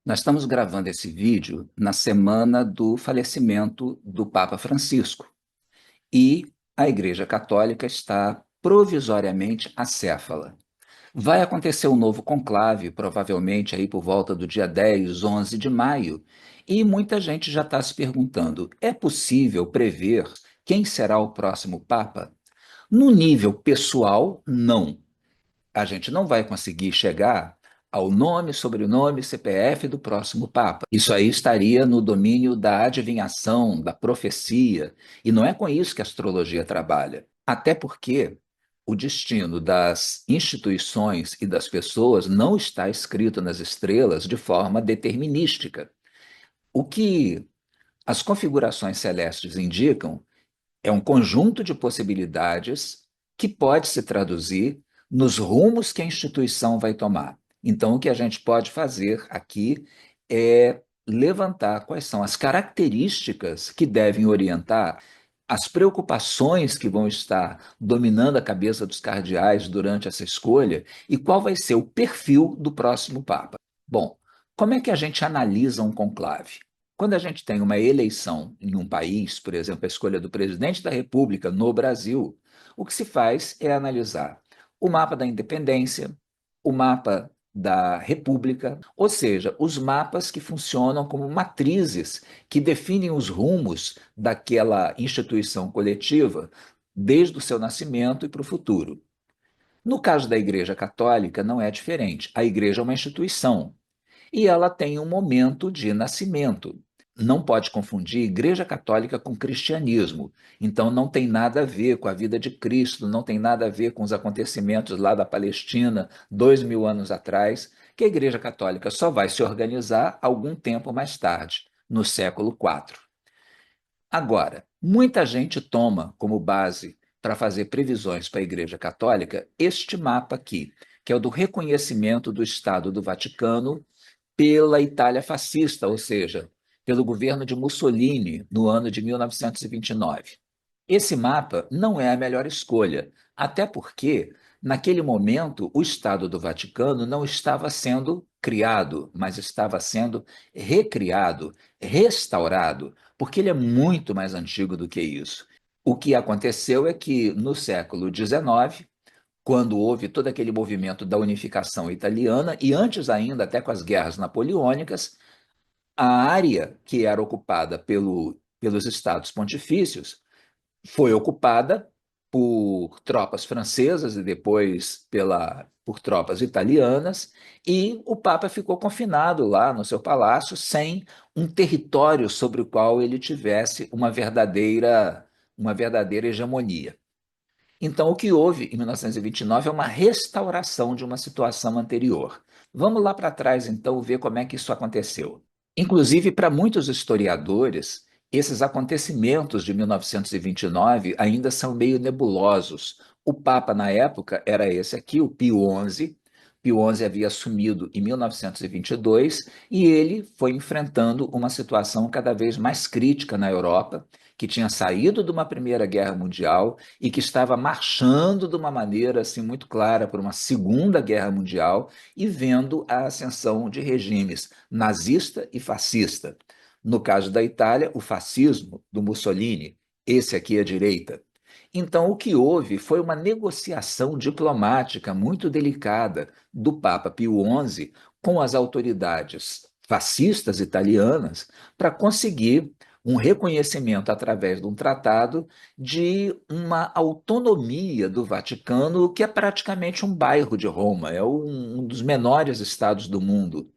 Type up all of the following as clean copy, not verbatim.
Nós estamos gravando esse vídeo na semana do falecimento do Papa Francisco e a Igreja Católica está provisoriamente acéfala. Vai acontecer um novo conclave, provavelmente aí por volta do dia 10, 11 de maio, e muita gente já está se perguntando: é possível prever quem será o próximo Papa? No nível pessoal, não. A gente não vai conseguir chegar ao nome, sobrenome, CPF do próximo Papa. Isso aí estaria no domínio da adivinhação, da profecia, e não é com isso que a astrologia trabalha. Até porque o destino das instituições e das pessoas não está escrito nas estrelas de forma determinística. O que as configurações celestes indicam é um conjunto de possibilidades que pode se traduzir nos rumos que a instituição vai tomar. Então, o que a gente pode fazer aqui é levantar quais são as características que devem orientar as preocupações que vão estar dominando a cabeça dos cardeais durante essa escolha e qual vai ser o perfil do próximo Papa. Bom, como é que a gente analisa um conclave? Quando a gente tem uma eleição em um país, por exemplo, a escolha do presidente da República no Brasil, o que se faz é analisar o mapa da independência, o mapa da República, ou seja, os mapas que funcionam como matrizes que definem os rumos daquela instituição coletiva desde o seu nascimento e para o futuro. No caso da Igreja Católica, não é diferente. A Igreja é uma instituição e ela tem um momento de nascimento. Não pode confundir Igreja Católica com cristianismo. Então, não tem nada a ver com a vida de Cristo, não tem nada a ver com os acontecimentos lá da Palestina, 2000 anos atrás, que a Igreja Católica só vai se organizar algum tempo mais tarde, no século IV. Agora, muita gente toma como base para fazer previsões para a Igreja Católica este mapa aqui, que é o do reconhecimento do Estado do Vaticano pela Itália fascista, ou seja, pelo governo de Mussolini no ano de 1929. Esse mapa não é a melhor escolha, até porque, naquele momento, o Estado do Vaticano não estava sendo criado, mas estava sendo recriado, restaurado, porque ele é muito mais antigo do que isso. O que aconteceu é que, no século XIX, quando houve todo aquele movimento da unificação italiana, e antes ainda, até com as guerras napoleônicas, a área que era ocupada pelos estados pontifícios foi ocupada por tropas francesas e depois por tropas italianas, e o Papa ficou confinado lá no seu palácio sem um território sobre o qual ele tivesse uma verdadeira hegemonia. Então, o que houve em 1929 é uma restauração de uma situação anterior. Vamos lá para trás, então, ver como é que isso aconteceu. Inclusive, para muitos historiadores, esses acontecimentos de 1929 ainda são meio nebulosos. O Papa, na época, era esse aqui, o Pio XI. Pio XI havia assumido em 1922 e ele foi enfrentando uma situação cada vez mais crítica na Europa, que tinha saído de uma Primeira Guerra Mundial e que estava marchando de uma maneira assim muito clara para uma Segunda Guerra Mundial e vendo a ascensão de regimes nazista e fascista. No caso da Itália, o fascismo do Mussolini, esse aqui à direita. Então, o que houve foi uma negociação diplomática muito delicada do Papa Pio XI com as autoridades fascistas italianas para conseguir um reconhecimento através de um tratado de uma autonomia do Vaticano, que é praticamente um bairro de Roma, é um dos menores estados do mundo.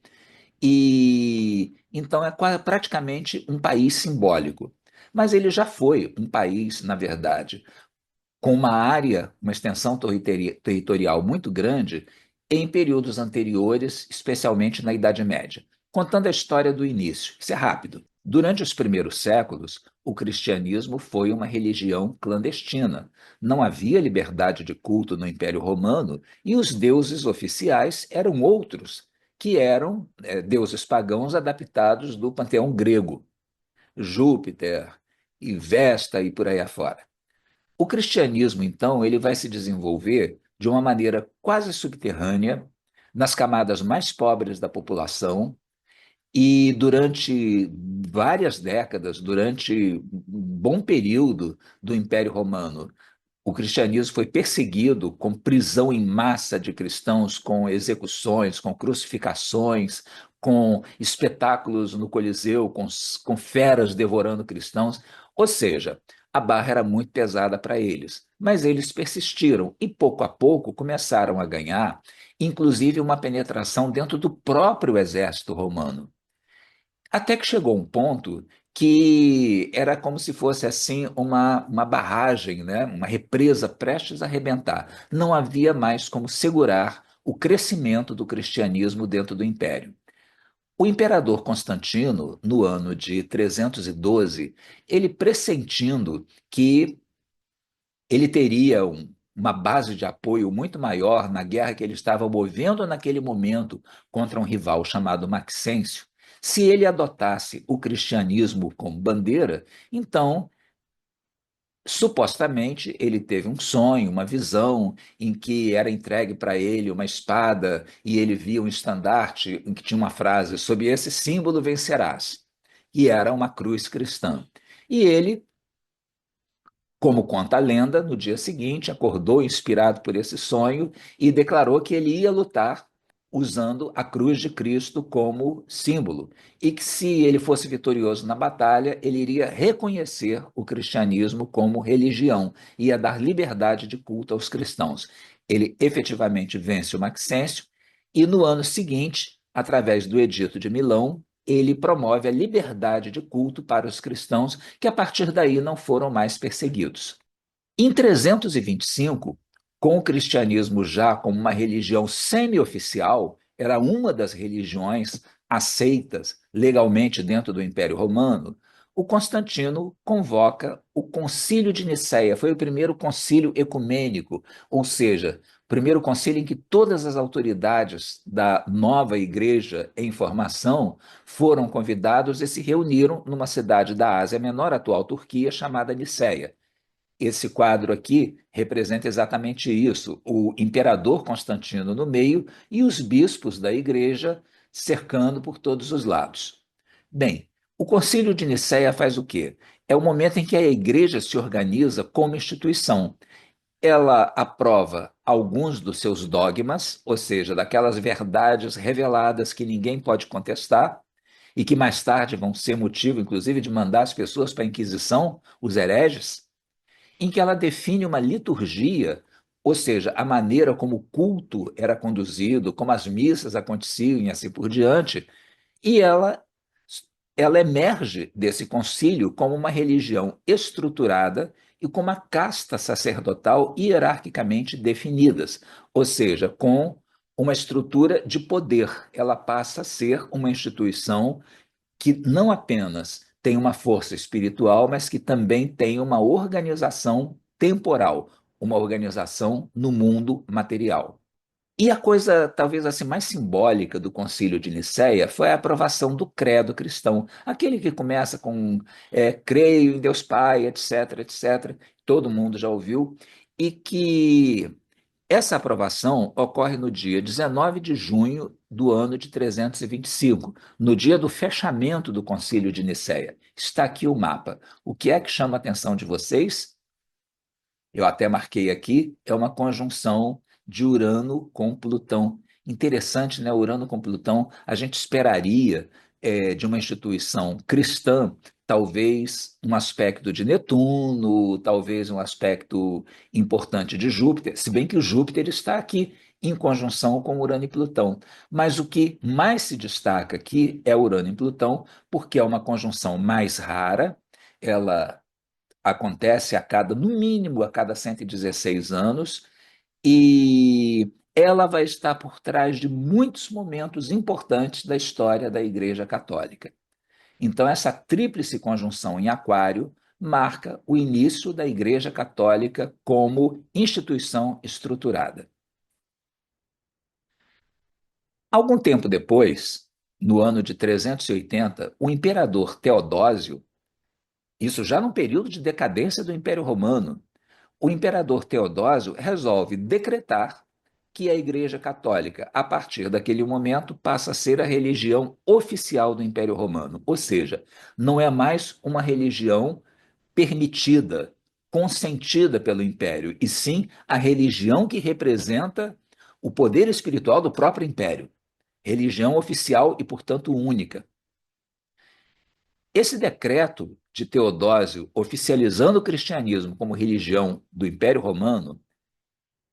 E então é praticamente um país simbólico. Mas ele já foi um país, na verdade, com uma área, uma extensão territorial muito grande em períodos anteriores, especialmente na Idade Média. Contando a história do início, isso é rápido. Durante os primeiros séculos, o cristianismo foi uma religião clandestina. Não havia liberdade de culto no Império Romano e os deuses oficiais eram outros, que eram deuses pagãos adaptados do panteão grego, Júpiter e Vesta e por aí afora. O cristianismo, então, ele vai se desenvolver de uma maneira quase subterrânea, nas camadas mais pobres da população, E durante várias décadas, durante um bom período do Império Romano, o cristianismo foi perseguido com prisão em massa de cristãos, com execuções, com crucificações, com espetáculos no Coliseu, com feras devorando cristãos. Ou seja, a barra era muito pesada para eles. Mas eles persistiram e, pouco a pouco, começaram a ganhar, inclusive, uma penetração dentro do próprio exército romano. Até que chegou um ponto que era como se fosse assim uma barragem, né? Uma represa prestes a arrebentar. Não havia mais como segurar o crescimento do cristianismo dentro do império. O imperador Constantino, no ano de 312, ele pressentindo que ele teria uma base de apoio muito maior na guerra que ele estava movendo naquele momento contra um rival chamado Maxêncio. Se ele adotasse o cristianismo como bandeira, então, supostamente, ele teve um sonho, uma visão em que era entregue para ele uma espada e ele via um estandarte em que tinha uma frase: sob esse símbolo vencerás. E era uma cruz cristã. E ele, como conta a lenda, no dia seguinte acordou inspirado por esse sonho e declarou que ele ia lutar usando a cruz de Cristo como símbolo, e que se ele fosse vitorioso na batalha, ele iria reconhecer o cristianismo como religião, ia dar liberdade de culto aos cristãos. Ele efetivamente vence o Maxêncio e no ano seguinte, através do Edito de Milão, ele promove a liberdade de culto para os cristãos, que a partir daí não foram mais perseguidos. Em 325, com o cristianismo já como uma religião semi-oficial, era uma das religiões aceitas legalmente dentro do Império Romano, o Constantino convoca o Concílio de Nicéia. Foi o primeiro concílio ecumênico, ou seja, o primeiro concílio em que todas as autoridades da nova igreja em formação foram convidados e se reuniram numa cidade da Ásia Menor, atual Turquia, chamada Nicéia. Esse quadro aqui representa exatamente isso: o imperador Constantino no meio e os bispos da igreja cercando por todos os lados. Bem, o Concílio de Nicéia faz o quê? É o momento em que a igreja se organiza como instituição. Ela aprova alguns dos seus dogmas, ou seja, daquelas verdades reveladas que ninguém pode contestar e que mais tarde vão ser motivo, inclusive, de mandar as pessoas para a Inquisição, os hereges, em que ela define uma liturgia, ou seja, a maneira como o culto era conduzido, como as missas aconteciam e assim por diante, e ela emerge desse concílio como uma religião estruturada e com uma casta sacerdotal hierarquicamente definidas, ou seja, com uma estrutura de poder. Ela passa a ser uma instituição que não apenas tem uma força espiritual, mas que também tem uma organização temporal, uma organização no mundo material. E a coisa talvez assim mais simbólica do Concílio de Nicéia foi a aprovação do credo cristão, aquele que começa com creio em Deus Pai, etc, etc, todo mundo já ouviu, e que essa aprovação ocorre no dia 19 de junho do ano de 325, no dia do fechamento do Concílio de Nicéia. Está aqui o mapa. O que é que chama a atenção de vocês? Eu até marquei aqui, é uma conjunção de Urano com Plutão. Interessante, né? Urano com Plutão, a gente esperaria de uma instituição cristã, talvez um aspecto de Netuno, talvez um aspecto importante de Júpiter, se bem que o Júpiter está aqui em conjunção com Urano e Plutão. Mas o que mais se destaca aqui é Urano e Plutão, porque é uma conjunção mais rara, ela acontece no mínimo, a cada 116 anos, e ela vai estar por trás de muitos momentos importantes da história da Igreja Católica. Então, essa tríplice conjunção em Aquário marca o início da Igreja Católica como instituição estruturada. Algum tempo depois, no ano de 380, o imperador Teodósio, isso já num período de decadência do Império Romano, o imperador Teodósio resolve decretar que a Igreja Católica, a partir daquele momento, passa a ser a religião oficial do Império Romano. Ou seja, não é mais uma religião permitida, consentida pelo Império, e sim a religião que representa o poder espiritual do próprio Império. Religião oficial e, portanto, única. Esse decreto de Teodósio, oficializando o cristianismo como religião do Império Romano,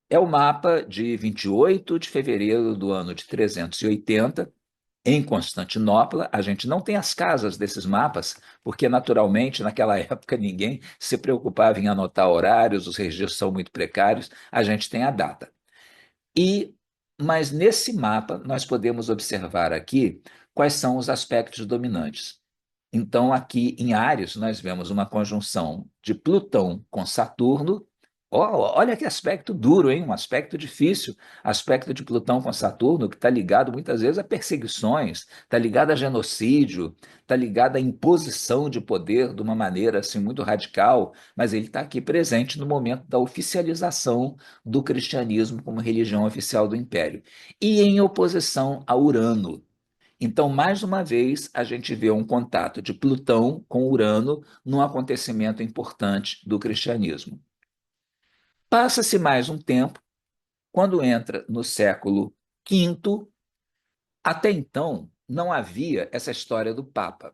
é o mapa de 28 de fevereiro do ano de 380, em Constantinopla. A gente não tem as casas desses mapas, porque naturalmente naquela época ninguém se preocupava em anotar horários, os registros são muito precários, a gente tem a data. E mas nesse mapa nós podemos observar aqui quais são os aspectos dominantes. Então, aqui em Áries, nós vemos uma conjunção de Plutão com Saturno. Olha que aspecto duro, hein? Um aspecto difícil. Aspecto de Plutão com Saturno, que está ligado muitas vezes a perseguições, está ligado a genocídio, está ligado à imposição de poder de uma maneira assim, muito radical, mas ele está aqui presente no momento da oficialização do cristianismo como religião oficial do Império. E em oposição a Urano. Então, mais uma vez, a gente vê um contato de Plutão com Urano num acontecimento importante do cristianismo. Passa-se mais um tempo, quando entra no século V, até então não havia essa história do Papa.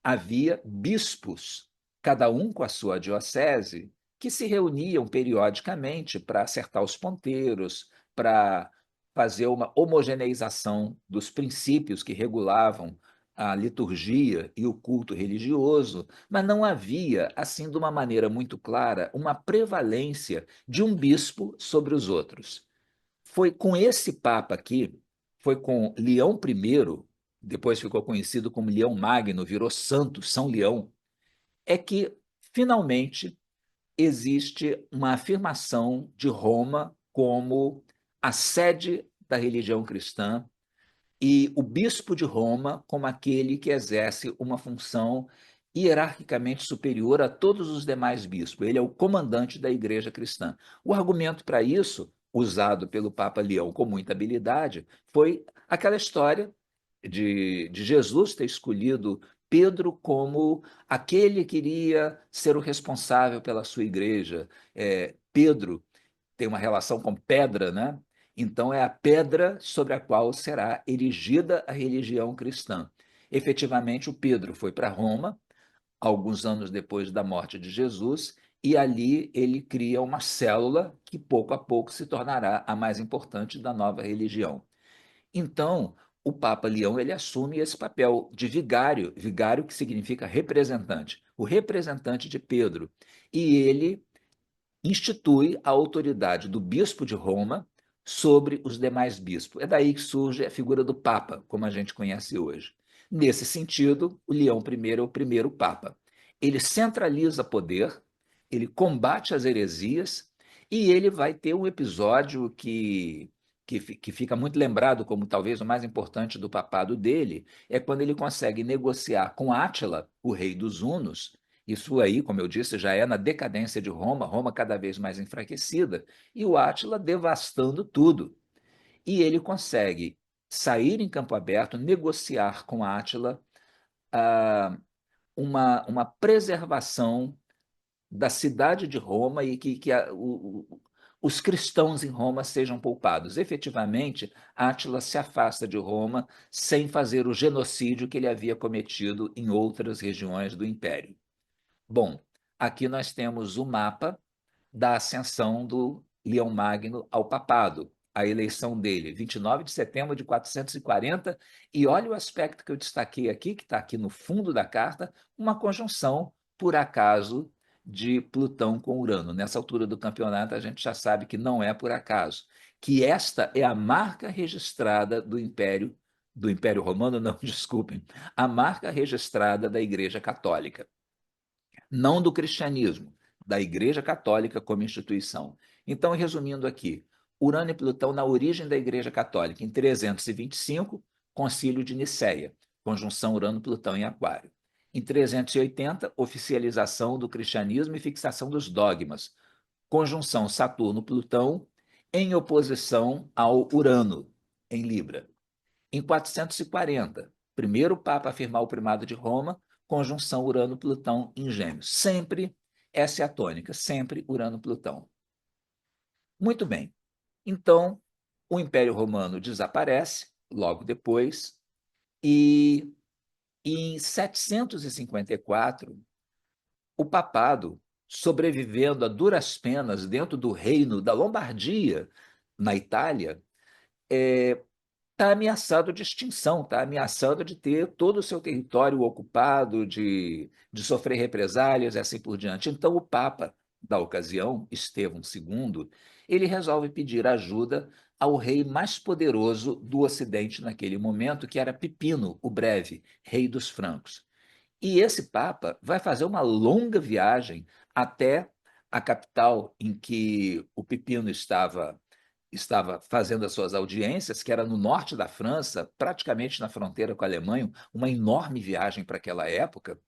Havia bispos, cada um com a sua diocese, que se reuniam periodicamente para acertar os ponteiros, para fazer uma homogeneização dos princípios que regulavam a liturgia e o culto religioso, mas não havia, assim, de uma maneira muito clara, uma prevalência de um bispo sobre os outros. Foi com esse Papa aqui, foi com Leão I, depois ficou conhecido como Leão Magno, virou santo, São Leão, é que finalmente existe uma afirmação de Roma como a sede da religião cristã e o bispo de Roma como aquele que exerce uma função hierarquicamente superior a todos os demais bispos. Ele é o comandante da igreja cristã. O argumento para isso, usado pelo Papa Leão com muita habilidade, foi aquela história de Jesus ter escolhido Pedro como aquele que iria ser o responsável pela sua igreja. Pedro tem uma relação com pedra, né? Então é a pedra sobre a qual será erigida a religião cristã. Efetivamente, o Pedro foi para Roma, alguns anos depois da morte de Jesus, e ali ele cria uma célula que pouco a pouco se tornará a mais importante da nova religião. Então, o Papa Leão ele assume esse papel de vigário, vigário que significa representante, o representante de Pedro, e ele institui a autoridade do bispo de Roma sobre os demais bispos. É daí que surge a figura do Papa, como a gente conhece hoje. Nesse sentido, o Leão I é o primeiro Papa. Ele centraliza poder, ele combate as heresias e ele vai ter um episódio que fica muito lembrado como talvez o mais importante do papado dele, é quando ele consegue negociar com Átila, o rei dos Hunos. Isso aí, como eu disse, já é na decadência de Roma, Roma cada vez mais enfraquecida, e o Átila devastando tudo. E ele consegue sair em campo aberto, negociar com Átila ah, uma preservação da cidade de Roma e que os cristãos em Roma sejam poupados. Efetivamente, Átila se afasta de Roma sem fazer o genocídio que ele havia cometido em outras regiões do império. Bom, aqui nós temos o mapa da ascensão do Leão Magno ao papado, a eleição dele, 29 de setembro de 440, e olha o aspecto que eu destaquei aqui, que está aqui no fundo da carta, uma conjunção, por acaso, de Plutão com Urano. Nessa altura do campeonato, a gente já sabe que não é por acaso, que esta é a marca registrada do Império Romano, não, desculpem, a marca registrada da Igreja Católica, não do cristianismo, da Igreja Católica como instituição. Então, resumindo aqui, Urano e Plutão na origem da Igreja Católica, em 325, Concílio de Nicéia, conjunção Urano-Plutão em Aquário. Em 380, oficialização do cristianismo e fixação dos dogmas, conjunção Saturno-Plutão em oposição ao Urano, em Libra. Em 440, primeiro Papa a afirmar o primado de Roma, conjunção Urano-Plutão em Gêmeos. Sempre essa é a tônica, sempre Urano-Plutão. Muito bem. Então, o Império Romano desaparece logo depois, e em 754, o papado, sobrevivendo a duras penas dentro do reino da Lombardia, na Itália, está ameaçado de extinção, está ameaçado de ter todo o seu território ocupado, de sofrer represálias e assim por diante. Então, o Papa da ocasião, Estevão II, ele resolve pedir ajuda ao rei mais poderoso do Ocidente naquele momento, que era Pipino, o Breve, rei dos francos. E esse Papa vai fazer uma longa viagem até a capital em que o Pipino estava fazendo as suas audiências, que era no norte da França, praticamente na fronteira com a Alemanha, uma enorme viagem para aquela época,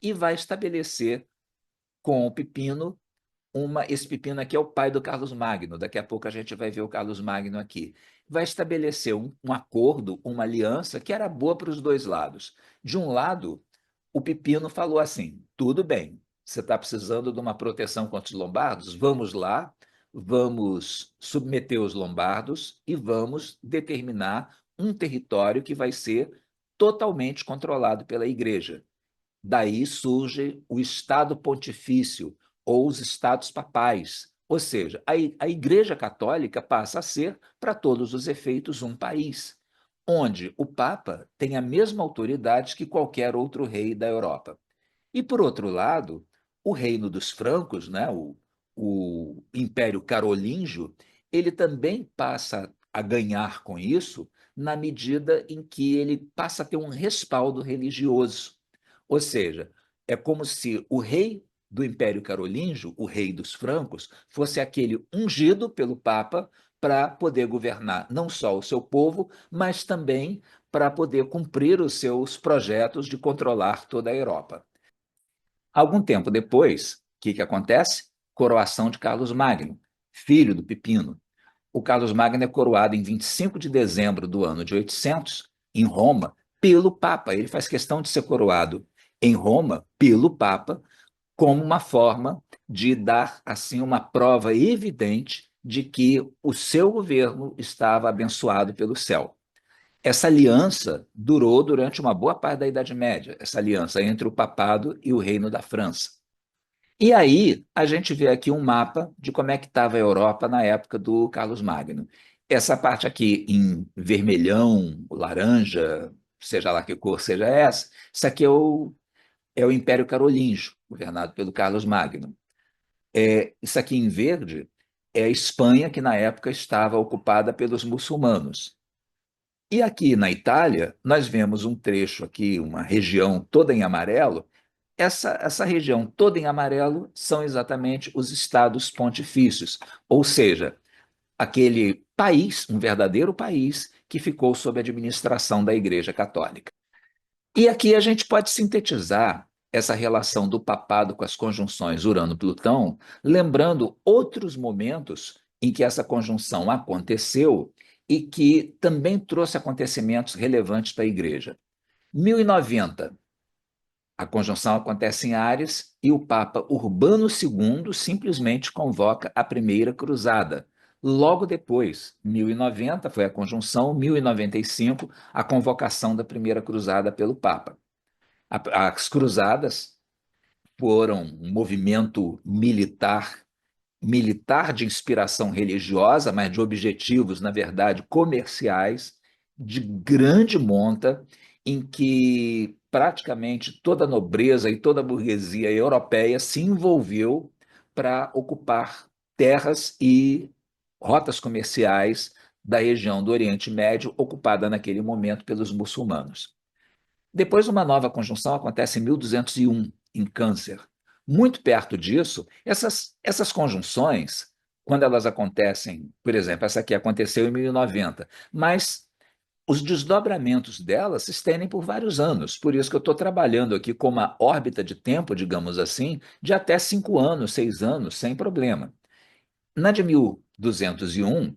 e vai estabelecer com o Pipino esse Pipino aqui é o pai do Carlos Magno, daqui a pouco a gente vai ver o Carlos Magno aqui. Vai estabelecer um acordo, uma aliança que era boa para os dois lados. De um lado, o Pipino falou assim: tudo bem, você está precisando de uma proteção contra os lombardos? Vamos lá, vamos submeter os lombardos e vamos determinar um território que vai ser totalmente controlado pela igreja. Daí surge o Estado Pontifício ou os Estados Papais, ou seja, a Igreja Católica passa a ser, para todos os efeitos, um país, onde o Papa tem a mesma autoridade que qualquer outro rei da Europa. E, por outro lado, o Reino dos Francos, né, o Império Carolíngio, ele também passa a ganhar com isso, na medida em que ele passa a ter um respaldo religioso. Ou seja, é como se o rei do Império Carolíngio, o rei dos francos, fosse aquele ungido pelo Papa para poder governar não só o seu povo, mas também para poder cumprir os seus projetos de controlar toda a Europa. Algum tempo depois, o que acontece? Coroação de Carlos Magno, filho do Pipino. O Carlos Magno é coroado em 25 de dezembro do ano de 800, em Roma, pelo Papa. Ele faz questão de ser coroado em Roma pelo Papa, como uma forma de dar assim uma prova evidente de que o seu governo estava abençoado pelo céu. Essa aliança durou durante uma boa parte da Idade Média, essa aliança entre o papado e o Reino da França. E aí a gente vê aqui um mapa de como é que estava a Europa na época do Carlos Magno. Essa parte aqui em vermelhão, laranja, seja lá que cor seja essa, isso aqui é o Império Carolíngio, governado pelo Carlos Magno. Isso aqui em verde é a Espanha, que na época estava ocupada pelos muçulmanos. E aqui na Itália, nós vemos um trecho aqui, uma região toda em amarelo. Essa região toda em amarelo são exatamente os estados pontifícios, ou seja, aquele país, um verdadeiro país, que ficou sob a administração da Igreja Católica. E aqui a gente pode sintetizar essa relação do papado com as conjunções Urano-Plutão, lembrando outros momentos em que essa conjunção aconteceu e que também trouxe acontecimentos relevantes para a Igreja. 1090, a conjunção acontece em Áries e o Papa Urbano II simplesmente convoca a Primeira Cruzada. Logo depois, 1090 foi a conjunção, 1095 a convocação da Primeira Cruzada pelo Papa. As cruzadas foram um movimento militar de inspiração religiosa, mas de objetivos, na verdade, comerciais, de grande monta, em que praticamente toda a nobreza e toda a burguesia europeia se envolveu para ocupar terras e rotas comerciais da região do Oriente Médio, ocupada naquele momento pelos muçulmanos. Depois, uma nova conjunção acontece em 1201, em Câncer. Muito perto disso, essas conjunções, quando elas acontecem, por exemplo, essa aqui aconteceu em 1090, mas os desdobramentos delas se estendem por vários anos. Por isso que eu estou trabalhando aqui com uma órbita de tempo, digamos assim, de até 5 anos, 6 anos, sem problema. Na de 1201,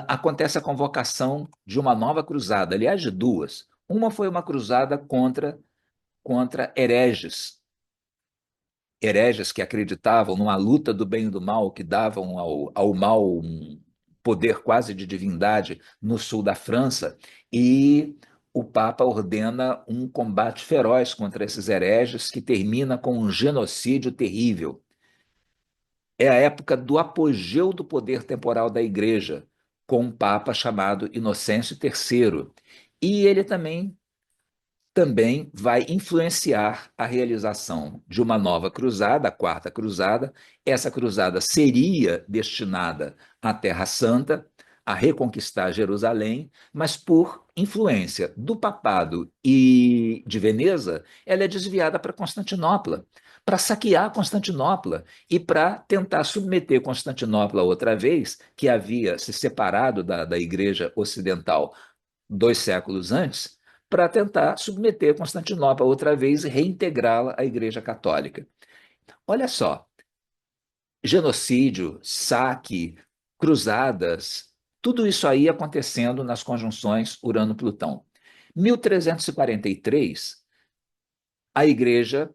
acontece a convocação de uma nova cruzada, aliás, de duas. Uma foi uma cruzada contra hereges que acreditavam numa luta do bem e do mal, que davam ao mal um poder quase de divindade no sul da França, e o Papa ordena um combate feroz contra esses hereges que termina com um genocídio terrível. É a época do apogeu do poder temporal da Igreja, com um Papa chamado Inocêncio III. E ele também vai influenciar a realização de uma nova cruzada, a Quarta Cruzada. Essa cruzada seria destinada à Terra Santa, a reconquistar Jerusalém, mas por influência do papado e de Veneza, ela é desviada para Constantinopla, para saquear Constantinopla e para tentar submeter Constantinopla outra vez, que havia se separado da Igreja Ocidental 2 séculos antes, para tentar submeter Constantinopla outra vez e reintegrá-la à Igreja Católica. Olha só, genocídio, saque, cruzadas, tudo isso aí acontecendo nas conjunções Urano-Plutão. 1343, a Igreja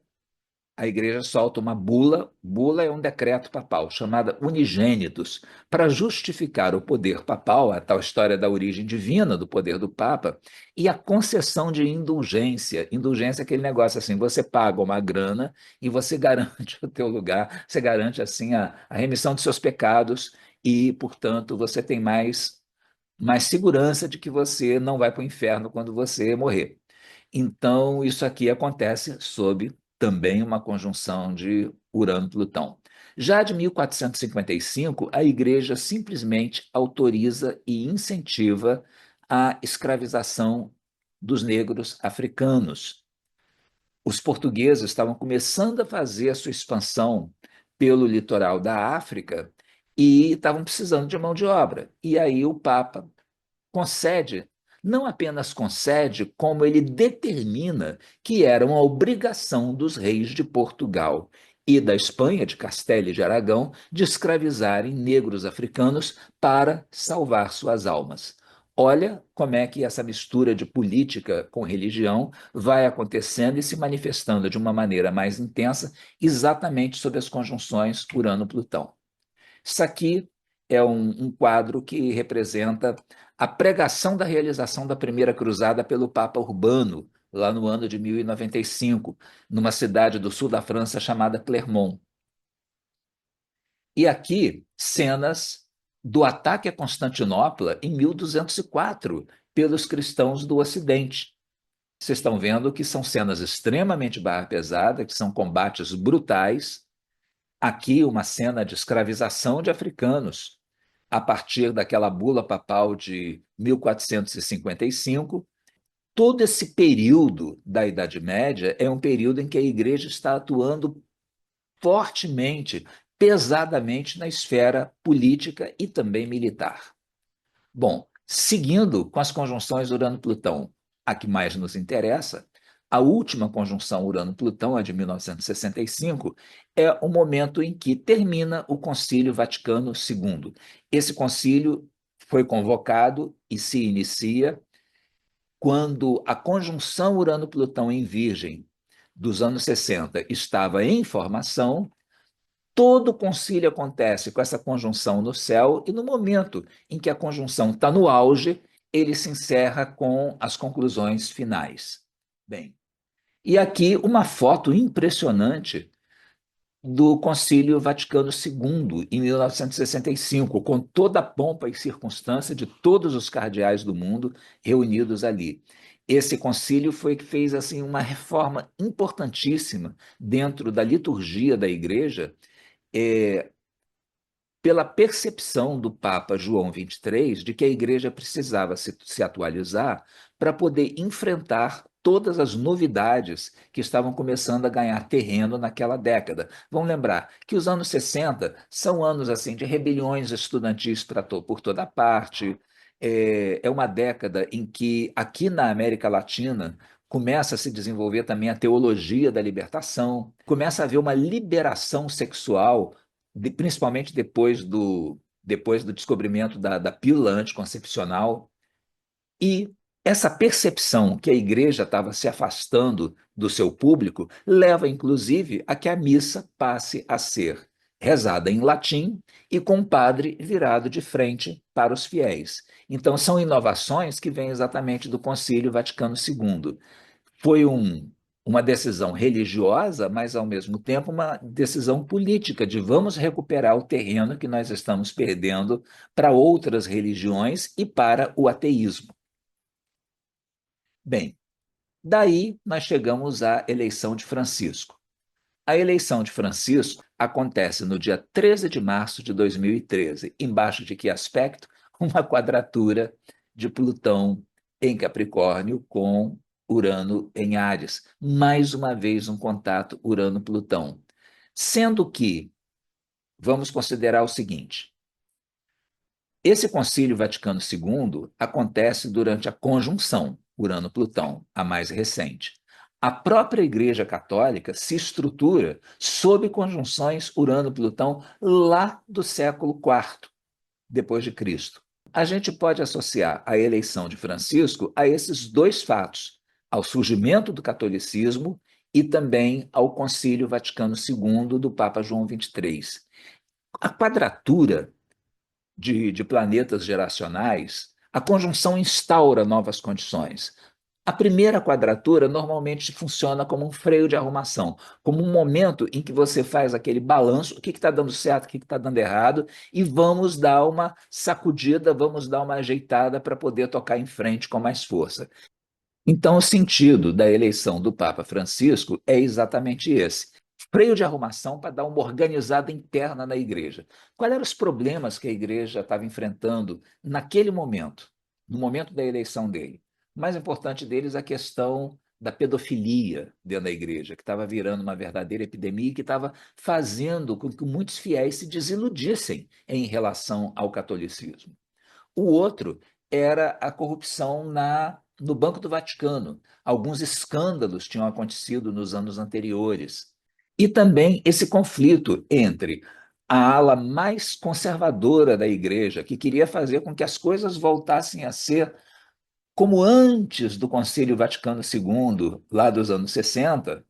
a igreja solta uma bula, bula é um decreto papal, chamada Unigênitus, para justificar o poder papal, a tal história da origem divina do poder do Papa, e a concessão de indulgência. Indulgência é aquele negócio assim, você paga uma grana e você garante o teu lugar, você garante assim a remissão de seus pecados e, portanto, você tem mais segurança de que você não vai para o inferno quando você morrer. Então, isso aqui acontece sob também uma conjunção de Urano-Plutão. Já de 1455, a Igreja simplesmente autoriza e incentiva a escravização dos negros africanos. Os portugueses estavam começando a fazer a sua expansão pelo litoral da África e estavam precisando de mão de obra. E aí o Papa concede, não apenas concede, como ele determina que era uma obrigação dos reis de Portugal e da Espanha, de Castela e de Aragão, de escravizarem negros africanos para salvar suas almas. Olha como é que essa mistura de política com religião vai acontecendo e se manifestando de uma maneira mais intensa, exatamente sob as conjunções Urano-Plutão. Isso aqui é um quadro que representa a pregação da realização da primeira cruzada pelo Papa Urbano, lá no ano de 1095, numa cidade do sul da França chamada Clermont. E aqui, cenas do ataque a Constantinopla em 1204 pelos cristãos do Ocidente. Vocês estão vendo que são cenas extremamente barra pesada, que são combates brutais. Aqui, uma cena de escravização de africanos, a partir daquela bula papal de 1455. Todo esse período da Idade Média é um período em que a igreja está atuando fortemente, pesadamente na esfera política e também militar. Bom, seguindo com as conjunções Urano-Plutão, a que mais nos interessa, a última conjunção Urano-Plutão, a de 1965, é o momento em que termina o Concílio Vaticano II. Esse concílio foi convocado e se inicia quando a conjunção Urano-Plutão em Virgem dos anos 60 estava em formação. Todo o concílio acontece com essa conjunção no céu, e no momento em que a conjunção está no auge, ele se encerra com as conclusões finais. Bem, e aqui uma foto impressionante do Concílio Vaticano II, em 1965, com toda a pompa e circunstância de todos os cardeais do mundo reunidos ali. Esse concílio foi que fez assim uma reforma importantíssima dentro da liturgia da Igreja, é, pela percepção do Papa João XXIII de que a igreja precisava se atualizar para poder enfrentar todas as novidades que estavam começando a ganhar terreno naquela década. Vamos lembrar que os anos 60 são anos assim de rebeliões estudantis por toda parte. É uma década em que aqui na América Latina começa a se desenvolver também a teologia da libertação, começa a haver uma liberação sexual, principalmente depois depois do descobrimento da pílula anticoncepcional. E essa percepção que a igreja estava se afastando do seu público leva, inclusive, a que a missa passe a ser rezada em latim e com o padre virado de frente para os fiéis. Então, são inovações que vêm exatamente do Concílio Vaticano II. Foi uma decisão religiosa, mas, ao mesmo tempo, uma decisão política de vamos recuperar o terreno que nós estamos perdendo para outras religiões e para o ateísmo. Bem, daí nós chegamos à eleição de Francisco. A eleição de Francisco acontece no dia 13 de março de 2013. Embaixo de que aspecto? Uma quadratura de Plutão em Capricórnio com Urano em Áries. Mais uma vez um contato Urano-Plutão. Sendo que, vamos considerar o seguinte, esse Concílio Vaticano II acontece durante a conjunção Urano-Plutão, a mais recente. A própria Igreja Católica se estrutura sob conjunções Urano-Plutão lá do século IV depois de Cristo. A gente pode associar a eleição de Francisco a esses dois fatos, ao surgimento do catolicismo e também ao Concílio Vaticano II do Papa João XXIII. A quadratura de planetas geracionais, a conjunção instaura novas condições. A primeira quadratura normalmente funciona como um freio de arrumação, como um momento em que você faz aquele balanço, o que está dando certo, o que está dando errado, e vamos dar uma sacudida, vamos dar uma ajeitada para poder tocar em frente com mais força. Então, o sentido da eleição do Papa Francisco é exatamente esse. Freio de arrumação para dar uma organizada interna na igreja. Quais eram os problemas que a igreja estava enfrentando naquele momento, no momento da eleição dele? O mais importante deles, a questão da pedofilia dentro da igreja, que estava virando uma verdadeira epidemia e que estava fazendo com que muitos fiéis se desiludissem em relação ao catolicismo. O outro era a corrupção no Banco do Vaticano. Alguns escândalos tinham acontecido nos anos anteriores. E também esse conflito entre a ala mais conservadora da igreja, que queria fazer com que as coisas voltassem a ser como antes do Concílio Vaticano II, lá dos anos 60,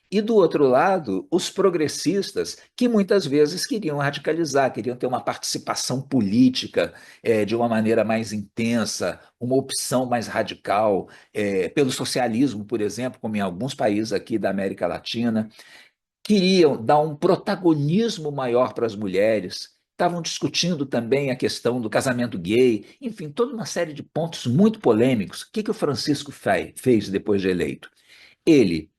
e, do outro lado, os progressistas, que muitas vezes queriam radicalizar, queriam ter uma participação política de uma maneira mais intensa, uma opção mais radical, pelo socialismo, por exemplo, como em alguns países aqui da América Latina, queriam dar um protagonismo maior para as mulheres, estavam discutindo também a questão do casamento gay, enfim, toda uma série de pontos muito polêmicos. O que o Francisco fez depois de eleito? Ele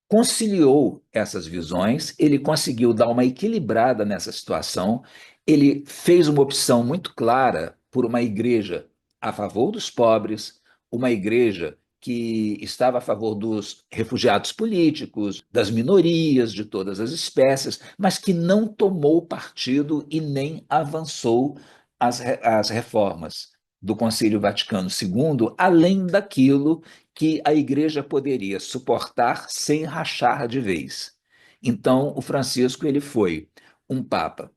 conciliou essas visões, ele conseguiu dar uma equilibrada nessa situação, ele fez uma opção muito clara por uma igreja a favor dos pobres, uma igreja que estava a favor dos refugiados políticos, das minorias de todas as espécies, mas que não tomou partido e nem avançou as reformas do Concílio Vaticano II, além daquilo que a igreja poderia suportar sem rachar de vez. Então, o Francisco ele foi um papa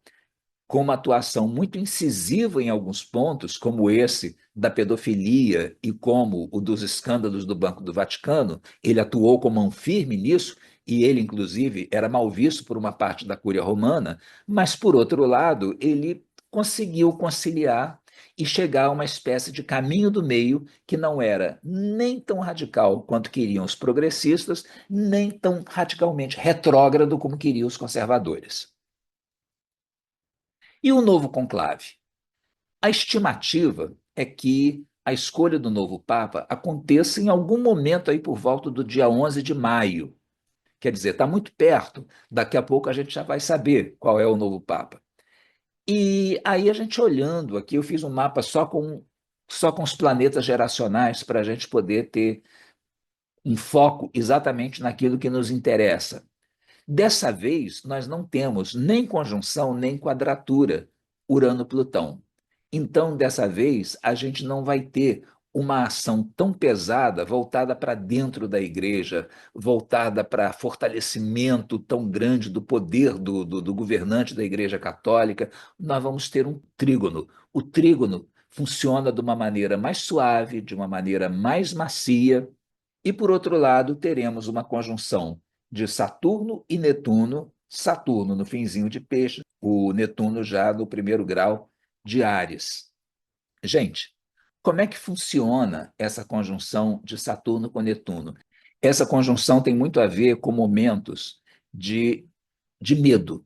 com uma atuação muito incisiva em alguns pontos, como esse da pedofilia e como o dos escândalos do Banco do Vaticano. Ele atuou com mão firme nisso, e ele, inclusive, era mal visto por uma parte da Cúria Romana, mas, por outro lado, ele conseguiu conciliar e chegar a uma espécie de caminho do meio que não era nem tão radical quanto queriam os progressistas, nem tão radicalmente retrógrado como queriam os conservadores. E o novo conclave? A estimativa é que a escolha do novo Papa aconteça em algum momento aí por volta do dia 11 de maio. Quer dizer, está muito perto, daqui a pouco a gente já vai saber qual é o novo Papa. E aí a gente olhando aqui, eu fiz um mapa só com os planetas geracionais para a gente poder ter um foco exatamente naquilo que nos interessa. Dessa vez, nós não temos nem conjunção nem quadratura Urano-Plutão. Então, dessa vez, a gente não vai ter uma ação tão pesada, voltada para dentro da igreja, voltada para fortalecimento tão grande do poder do governante da Igreja Católica, nós vamos ter um trígono. O trígono funciona de uma maneira mais suave, de uma maneira mais macia, e, por outro lado, teremos uma conjunção de Saturno e Netuno, Saturno no finzinho de Peixes, o Netuno já no primeiro grau de Áries. Gente, como é que funciona essa conjunção de Saturno com Netuno? Essa conjunção tem muito a ver com momentos de, de medo,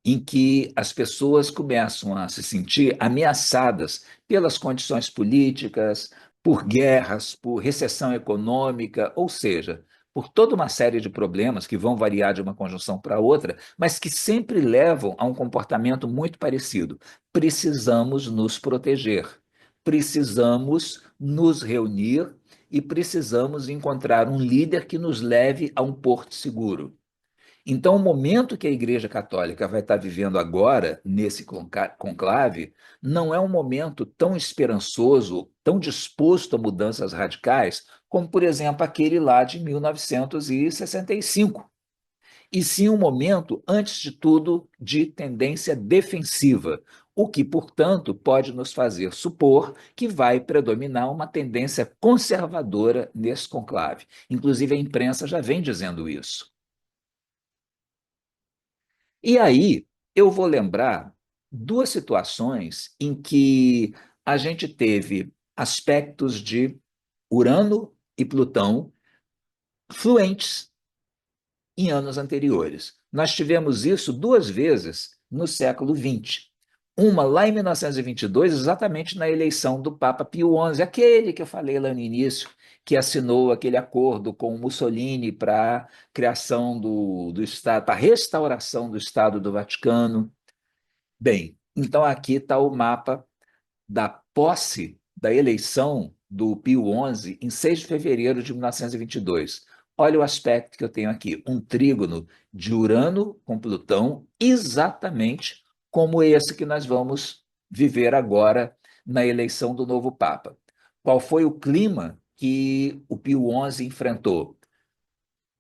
em que as pessoas começam a se sentir ameaçadas pelas condições políticas, por guerras, por recessão econômica, ou seja, por toda uma série de problemas que vão variar de uma conjunção para outra, mas que sempre levam a um comportamento muito parecido. Precisamos nos proteger, precisamos nos reunir e precisamos encontrar um líder que nos leve a um porto seguro. Então, o momento que a Igreja Católica vai estar vivendo agora, nesse conclave, não é um momento tão esperançoso, tão disposto a mudanças radicais, como, por exemplo, aquele lá de 1965. E sim um momento, antes de tudo, de tendência defensiva, o que, portanto, pode nos fazer supor que vai predominar uma tendência conservadora nesse conclave. Inclusive, a imprensa já vem dizendo isso. E aí eu vou lembrar duas situações em que a gente teve aspectos de Urano e Plutão fluentes em anos anteriores. Nós tivemos isso duas vezes no século XX. Uma lá em 1922, exatamente na eleição do Papa Pio XI, aquele que eu falei lá no início, que assinou aquele acordo com Mussolini para a criação do Estado, para a restauração do Estado do Vaticano. Bem, então aqui está o mapa da posse da eleição do Pio XI em 6 de fevereiro de 1922. Olha o aspecto que eu tenho aqui, um trígono de Urano com Plutão, exatamente como esse que nós vamos viver agora na eleição do novo Papa. Qual foi o clima que o Pio XI enfrentou?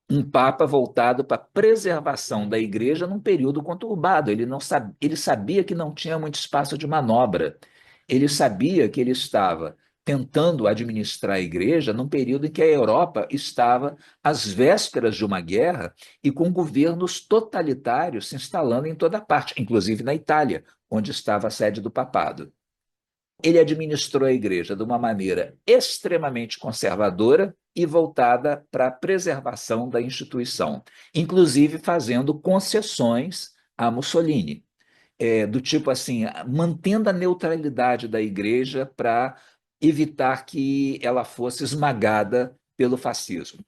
Um papa voltado para a preservação da igreja num período conturbado. Ele, não sab... ele sabia que não tinha muito espaço de manobra. Ele sabia que ele estava tentando administrar a igreja num período em que a Europa estava às vésperas de uma guerra e com governos totalitários se instalando em toda parte, inclusive na Itália, onde estava a sede do papado. Ele administrou a igreja de uma maneira extremamente conservadora e voltada para a preservação da instituição, inclusive fazendo concessões a Mussolini, do tipo assim, mantendo a neutralidade da igreja para evitar que ela fosse esmagada pelo fascismo.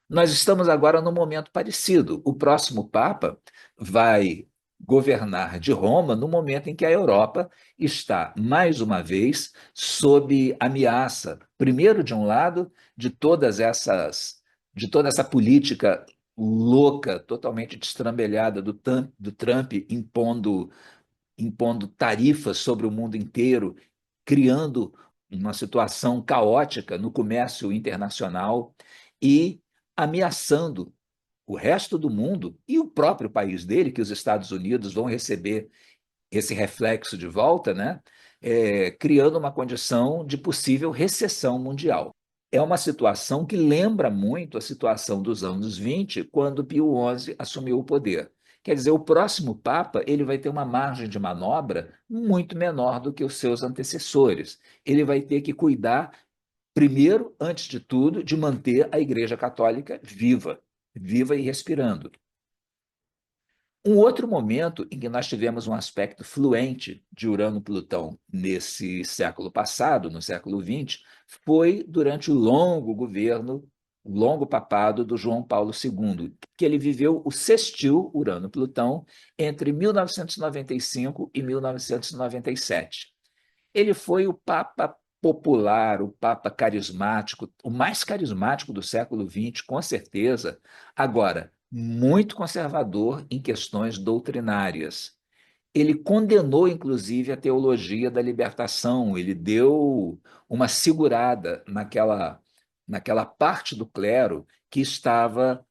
Nós estamos agora num momento parecido. O próximo Papa vai governar de Roma no momento em que a Europa está, mais uma vez, sob ameaça, primeiro, de um lado, de toda essa política louca, totalmente destrambelhada do Trump impondo tarifas sobre o mundo inteiro, criando uma situação caótica no comércio internacional e ameaçando o resto do mundo e o próprio país dele, que os Estados Unidos vão receber esse reflexo de volta, né? Criando uma condição de possível recessão mundial. É uma situação que lembra muito a situação dos anos 20, quando Pio XI assumiu o poder. Quer dizer, o próximo Papa ele vai ter uma margem de manobra muito menor do que os seus antecessores. Ele vai ter que cuidar, primeiro, antes de tudo, de manter a Igreja Católica viva, viva e respirando. Um outro momento em que nós tivemos um aspecto fluente de Urano-Plutão nesse século passado, no século XX, foi durante o longo governo, o longo papado do João Paulo II, que ele viveu o sextil Urano-Plutão entre 1995 e 1997. Ele foi o Papa popular, o Papa carismático, o mais carismático do século XX, com certeza. Agora, muito conservador em questões doutrinárias. Ele condenou, inclusive, a teologia da libertação, ele deu uma segurada naquela parte do clero que estava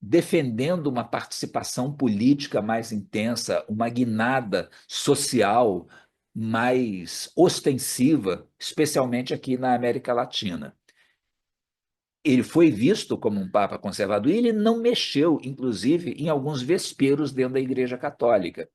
defendendo uma participação política mais intensa, uma guinada social mais ostensiva, especialmente aqui na América Latina. Ele foi visto como um papa conservador e ele não mexeu, inclusive, em alguns vesperos dentro da Igreja Católica.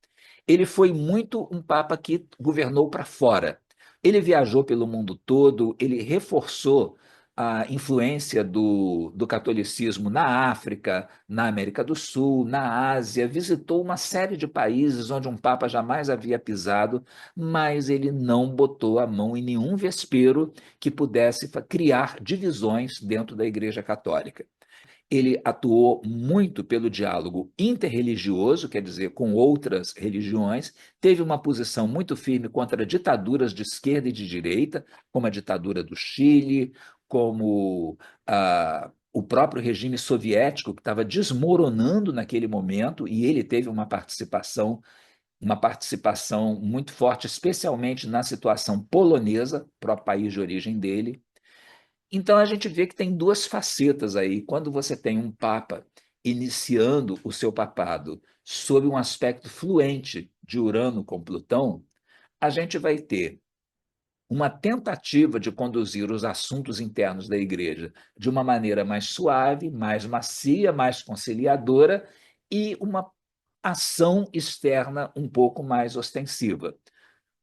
Ele foi muito um papa que governou para fora. Ele viajou pelo mundo todo, ele reforçou a influência do catolicismo na África, na América do Sul, na Ásia, visitou uma série de países onde um papa jamais havia pisado, mas ele não botou a mão em nenhum vespero que pudesse criar divisões dentro da Igreja Católica. Ele atuou muito pelo diálogo interreligioso, quer dizer, com outras religiões, teve uma posição muito firme contra ditaduras de esquerda e de direita, como a ditadura do Chile, como o próprio regime soviético, que estava desmoronando naquele momento, e ele teve uma participação muito forte, especialmente na situação polonesa, próprio país de origem dele. Então a gente vê que tem duas facetas aí. Quando você tem um papa iniciando o seu papado sob um aspecto fluente de Urano com Plutão, a gente vai ter uma tentativa de conduzir os assuntos internos da igreja de uma maneira mais suave, mais macia, mais conciliadora e uma ação externa um pouco mais ostensiva.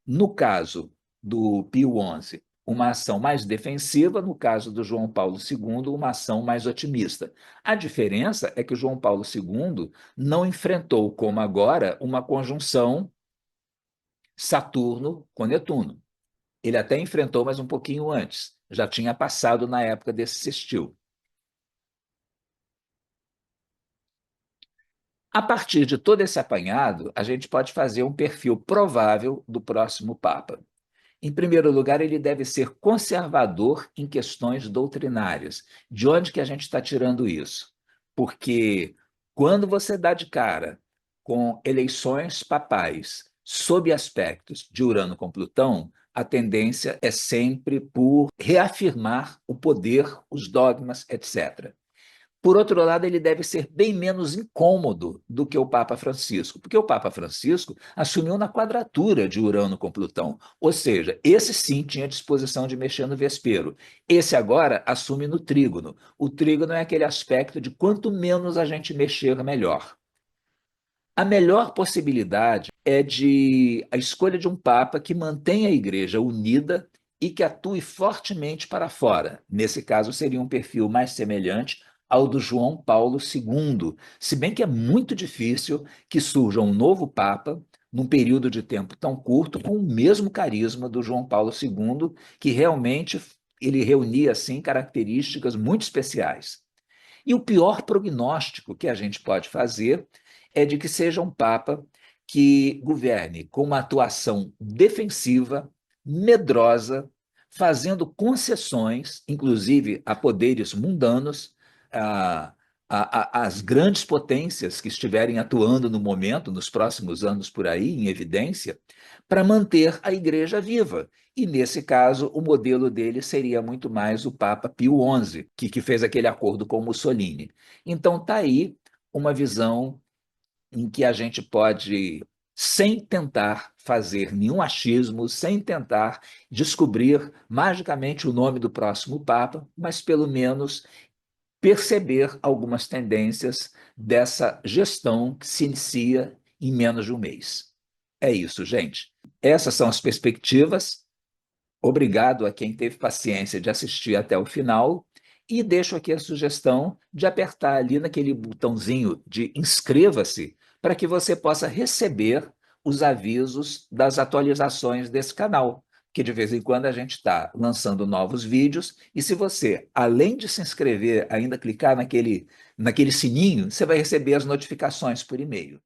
No caso do Pio XI, uma ação mais defensiva, no caso do João Paulo II, uma ação mais otimista. A diferença é que o João Paulo II não enfrentou, como agora, uma conjunção Saturno com Netuno. Ele até enfrentou, mas um pouquinho antes. Já tinha passado na época desse sextil. A partir de todo esse apanhado, a gente pode fazer um perfil provável do próximo Papa. Em primeiro lugar, ele deve ser conservador em questões doutrinárias. De onde que a gente está tirando isso? Porque quando você dá de cara com eleições papais sob aspectos de Urano com Plutão, a tendência é sempre por reafirmar o poder, os dogmas, etc. Por outro lado, ele deve ser bem menos incômodo do que o Papa Francisco, porque o Papa Francisco assumiu na quadratura de Urano com Plutão, ou seja, esse sim tinha disposição de mexer no vespeiro. Esse agora assume no trígono. O trígono é aquele aspecto de quanto menos a gente mexer, melhor. A melhor possibilidade é de a escolha de um papa que mantenha a igreja unida e que atue fortemente para fora. Nesse caso, seria um perfil mais semelhante ao do João Paulo II, se bem que é muito difícil que surja um novo papa num período de tempo tão curto com o mesmo carisma do João Paulo II, que realmente ele reunia assim características muito especiais. E o pior prognóstico que a gente pode fazer é de que seja um Papa que governe com uma atuação defensiva, medrosa, fazendo concessões, inclusive a poderes mundanos, a, as grandes potências que estiverem atuando no momento, nos próximos anos por aí, em evidência, para manter a igreja viva. E, nesse caso, o modelo dele seria muito mais o Papa Pio XI, que fez aquele acordo com Mussolini. Então, está aí uma visão em que a gente pode, sem tentar fazer nenhum achismo, sem tentar descobrir magicamente o nome do próximo Papa, mas pelo menos perceber algumas tendências dessa gestão que se inicia em menos de um mês. É isso, gente. Essas são as perspectivas. Obrigado a quem teve paciência de assistir até o final e deixo aqui a sugestão de apertar ali naquele botãozinho de inscreva-se para que você possa receber os avisos das atualizações desse canal, que de vez em quando a gente está lançando novos vídeos e se você, além de se inscrever, ainda clicar naquele sininho, você vai receber as notificações por e-mail.